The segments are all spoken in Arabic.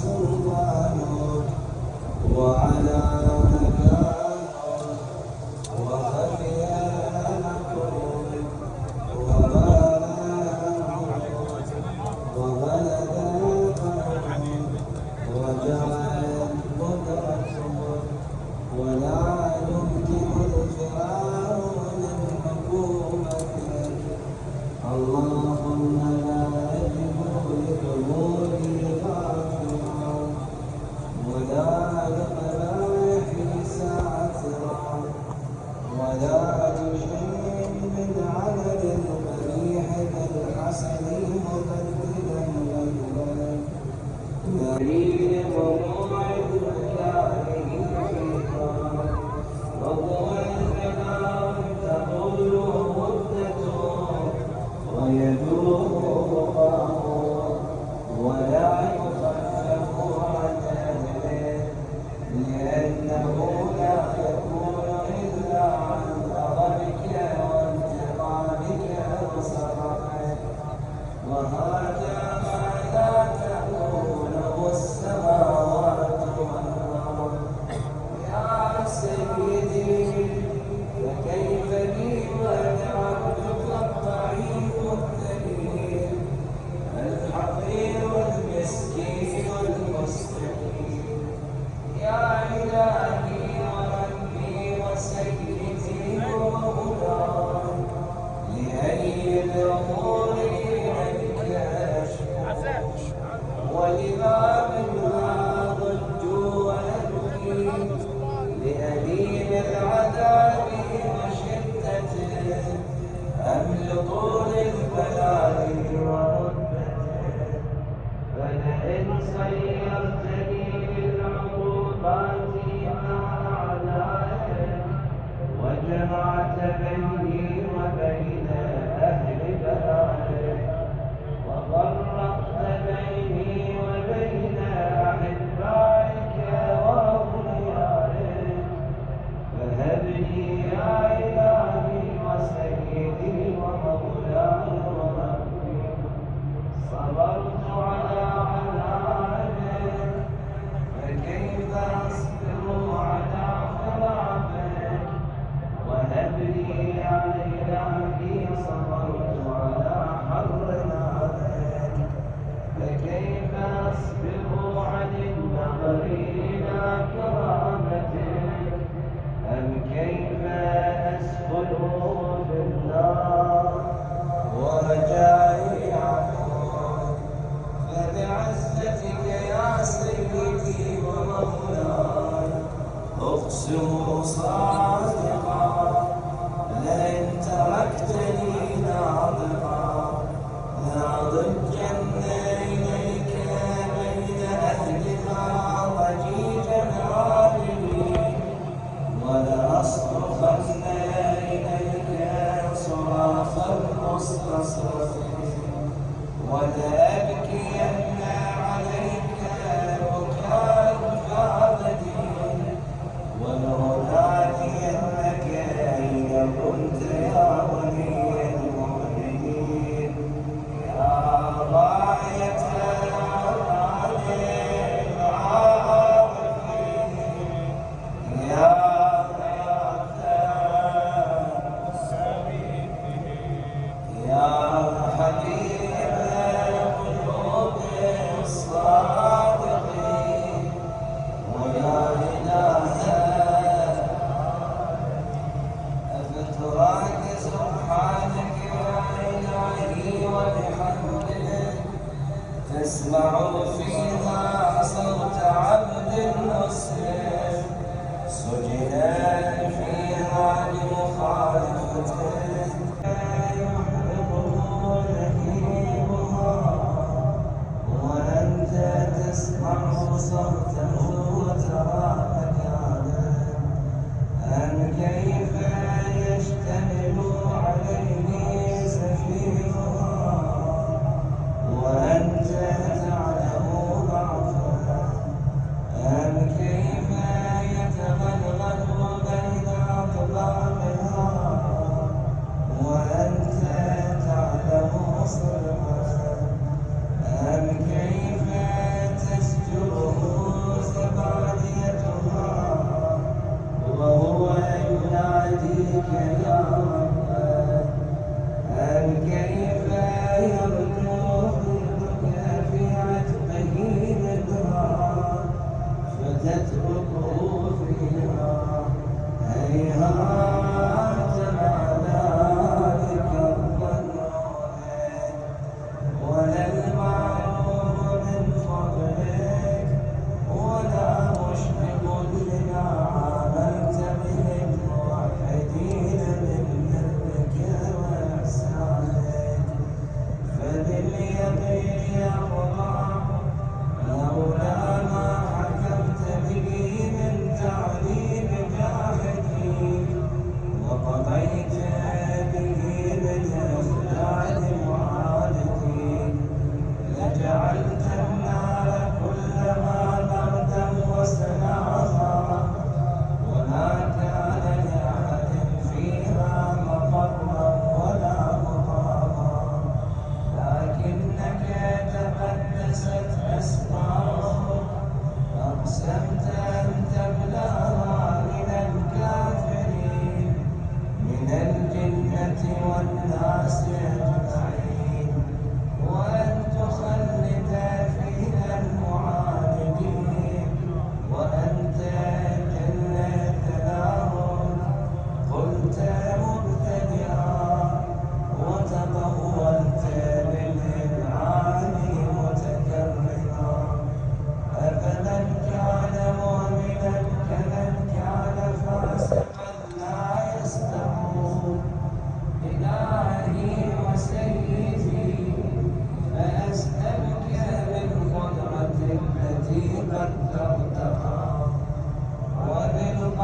سلطانك وعلى مكانك وخفي مكرك وبان أمرك وبلغ قدرك وجعلت قدرتك ولا يمكن الفرار من حكومتك. اللهم لا يجب لقبولي غافرا ولا لقبائح ساترا ولا لشيء من عمل القبيح كالحسن مبدلا غيره دليل وموعد مكاره فيها وهو الكلام تقول مدته ويدوم بقاؤه ولا يخفف عن أهله لأنه لا يكون إلا عن غضبك وانتقامك وسخطك وهذا ما لا تقوله السماوات والأرض. يا سيدي فكيف بي وأنا عبدك الضعيف الذليل الحقير المسكين المستقيم. يا إلهي وربي وسيدي ومولاي لأي الأمور إليك أشكو ولباب ما ضج وأبكي لأليم العذاب وشدته أم لطول البلاء ومدته. فلئن سيرتني للعقوبات مع أعدائك وجمعت بيني وبين أهل بلائك وفرقت بيني وبين أحبائك وأوليائك فهب لي يا إلهي وسيدي ومولاي وربي. صبرت على عذابك فكيف أصبر على خلافك. وهب لي يا إلهي صبرت على حر نارك فكيف أصبر عن النظر إلى كرامتك. أم كيف أسكن في النار ورجائي عفوك. فبعزتك يا سيدي ومولاي أقسم صادقا لئن تركتني ناطقا لأضجن إليك بين أهلها ضجيجا عالمين ولأصرخن إليك صراخ المستصرخين ولأبكين عليك بكاء الفاقدين ولأنادينك أين كنت يا ولي المؤمنين. يا غاية العالمين يا يا حبيب قلوب الصادقين ويا إله أفتراك سبحانك يا إلهي وبحمدك تسمع فيها صوت عبد مسلم سجنا فيها لمخالفتك وأنت تسمع صوته وترى مكانه. أم كيف يشتمل عليه سفيرها وأنت تعلم ضعفه. أم كيف يتغلغل بين أقدامها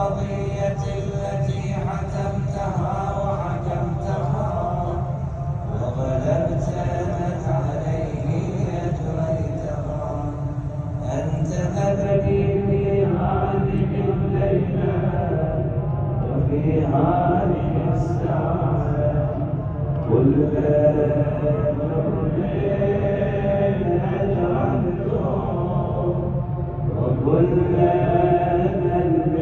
القضية التي حكمتها وحكمتها وغلبت عليه أجريتها. أنت أبدي في هذه الليلة وفي هذه الساعة كل جرم أجرمته وكل ذنب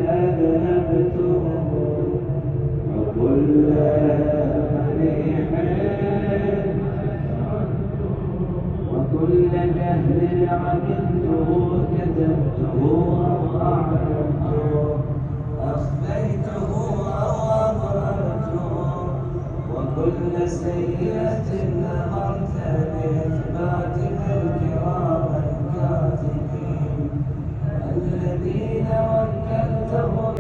أذنبته وكل مليح وكل جهل عملته كتبته أو أعلمته أخفيته أو أظهرته وكل سيئة أمرت بإثباتها الكرام الكاتبين الذين وكلتهم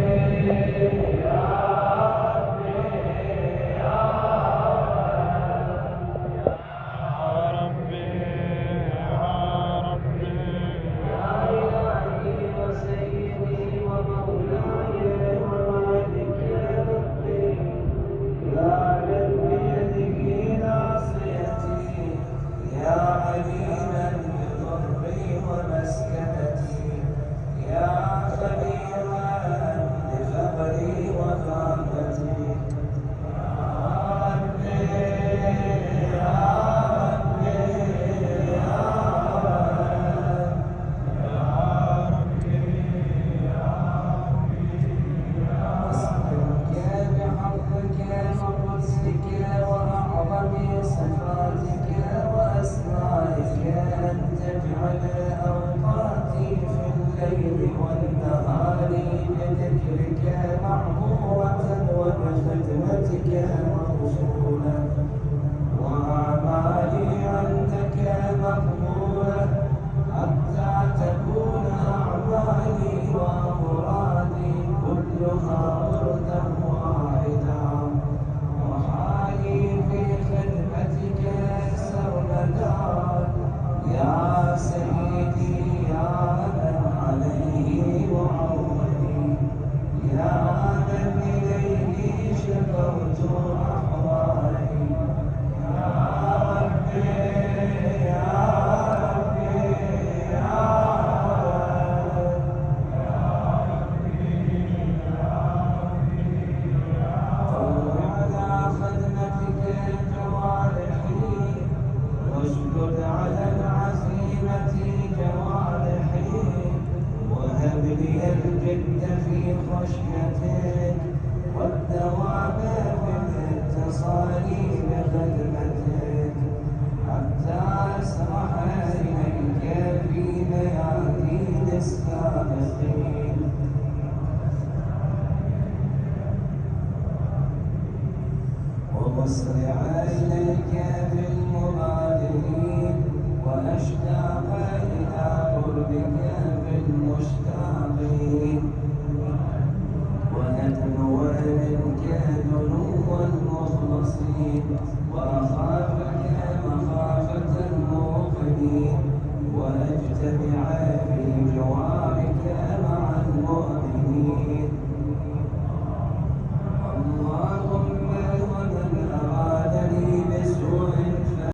بذكرك معمورة وبخدمتك موصولة وأعمالي عندك مقبولة حتى تكون أعمالي وأمرادي كلها وردا واحدا وحالي في خدمتك سرمدا يا سيدي يا من عليه وعوني يا من إليه شكوت أحوالي يا ربي يا ربي يا طول على خدمتك جوارحي واشدد على العزيمة جوارحي وهب لي الجد في خشيتك والدوام في الاتصال بخدمتك حتى أسرح إليك في ميادين السابقين وأسرع إليك في المبادرين وأشتاق إلى قربك في المشتاقين وأدنو منك دنو المخلصين وأخافك مخافة الموقنين وأجتمع في جوارك مع المؤمنين